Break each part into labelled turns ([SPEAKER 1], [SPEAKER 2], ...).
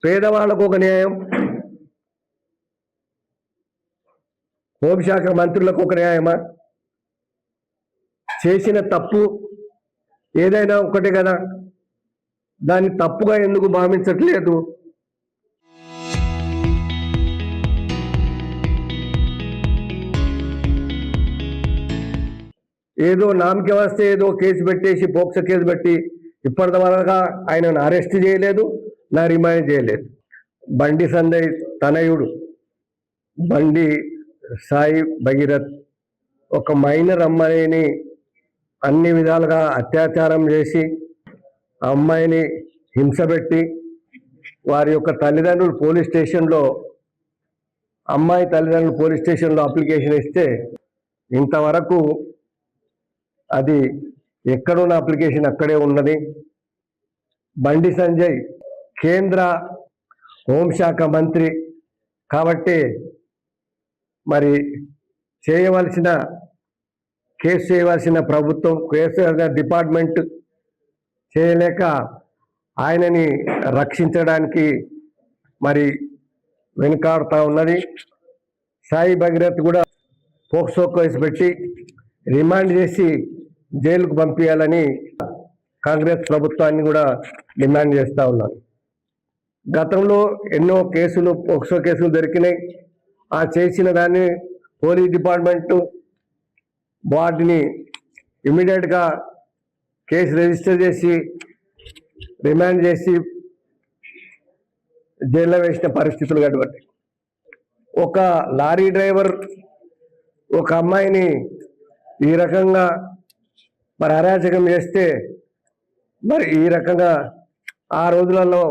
[SPEAKER 1] పేదవాళ్ళకు ఒక న్యాయం, హోంశాఖ మంత్రులకు ఒక న్యాయమా? చేసిన తప్పు ఏదైనా ఒకటే కదా, దాన్ని తప్పుగా ఎందుకు భావించట్లేదు? ఏదో నామకే వస్తే ఏదో కేసు పెట్టేసి పోక్సో కేసు పెట్టి ఇప్పటివరగా ఆయనను అరెస్ట్ చేయలేదు, నా రిమాండ్ చేయలేదు. బండి సంజయ్ తనయుడు బండి సాయి భగీరథ్ ఒక మైనర్ అమ్మాయిని అన్ని విధాలుగా అత్యాచారం చేసి ఆ అమ్మాయిని హింసపెట్టి వారి యొక్క తల్లిదండ్రులు పోలీస్ స్టేషన్లో అమ్మాయి తల్లిదండ్రులు పోలీస్ స్టేషన్లో అప్లికేషన్ ఇస్తే ఇంతవరకు అది ఎక్కడున్న అప్లికేషన్ అక్కడే ఉన్నది. బండి సంజయ్ కేంద్ర హోంశాఖ మంత్రి కాబట్టి మరి కేసు చేయవలసిన ప్రభుత్వం, కేసు డిపార్ట్మెంట్ చేయలేక ఆయనని రక్షించడానికి మరి వెనుకాడుతూ ఉన్నది. సాయి భగీరథ్ కూడా పోక్సో కేసు పెట్టి రిమాండ్ చేసి జైలుకు పంపించాలని కాంగ్రెస్ ప్రభుత్వాన్ని కూడా డిమాండ్ చేస్తూ ఉన్నాను. గతంలో ఎన్నో కేసులు పోక్సో కేసులు దొరికినాయి. ఆ చేసిన దాన్ని పోలీస్ డిపార్ట్మెంటు వాటిని ఇమ్మీడియట్గా కేసు రిజిస్టర్ చేసి రిమాండ్ చేసి జైల్లో వేసిన పరిస్థితులు కాబట్టి ఒక లారీ డ్రైవర్ ఒక అమ్మాయిని ఈ రకంగా మరి అరాచకం చేస్తే మరి ఈ రకంగా ఆ రోజులలో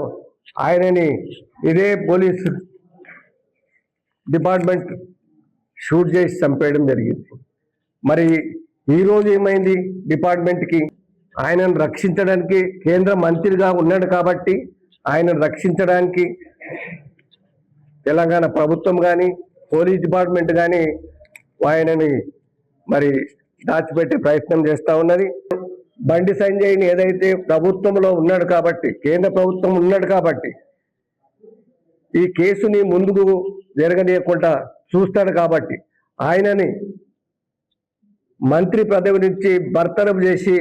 [SPEAKER 1] ఆయనని ఇదే పోలీస్ డిపార్ట్మెంట్ షూట్ చేసి చంపేయడం జరిగింది. మరి ఈరోజు ఏమైంది? డిపార్ట్మెంట్కి ఆయనను రక్షించడానికి కేంద్ర మంత్రిగా ఉన్నాడు కాబట్టి ఆయనను రక్షించడానికి తెలంగాణ ప్రభుత్వం కానీ పోలీస్ డిపార్ట్మెంట్ కానీ ఆయనని మరి దాచిపెట్టే ప్రయత్నం చేస్తూ ఉన్నది. బండి సంజయ్ని ఏదైతే ప్రభుత్వంలో ఉన్నాడు కాబట్టి, కేంద్ర ప్రభుత్వం ఉన్నాడు కాబట్టి ఈ కేసుని ముందుకు జరగనీయకుండా చూస్తాడు కాబట్టి ఆయనని మంత్రి పదవి నుంచి బర్తరఫ్ చేసి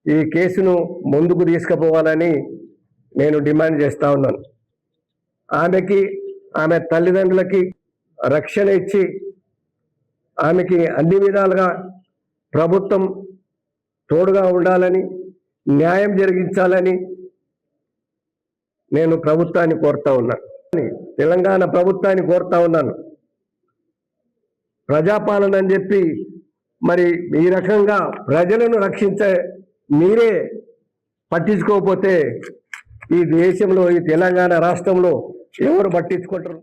[SPEAKER 1] ఈ కేసును ముందుకు తీసుకుపోవాలని నేను డిమాండ్ చేస్తూ ఉన్నాను. ఆమెకి, ఆమె తల్లిదండ్రులకి రక్షణ ఇచ్చి ఆమెకి అన్ని విధాలుగా ప్రభుత్వం తోడుగా ఉండాలని, న్యాయం జరిగించాలని నేను ప్రభుత్వాన్ని కోరుతా ఉన్నాను. తెలంగాణ ప్రభుత్వాన్ని కోరుతా ఉన్నాను. ప్రజాపాలన అని చెప్పి మరి ఈ రకంగా ప్రజలను రక్షించే మీరే పట్టించుకోకపోతే ఈ దేశంలో, ఈ తెలంగాణ రాష్ట్రంలో ఎవరు పట్టించుకుంటారు?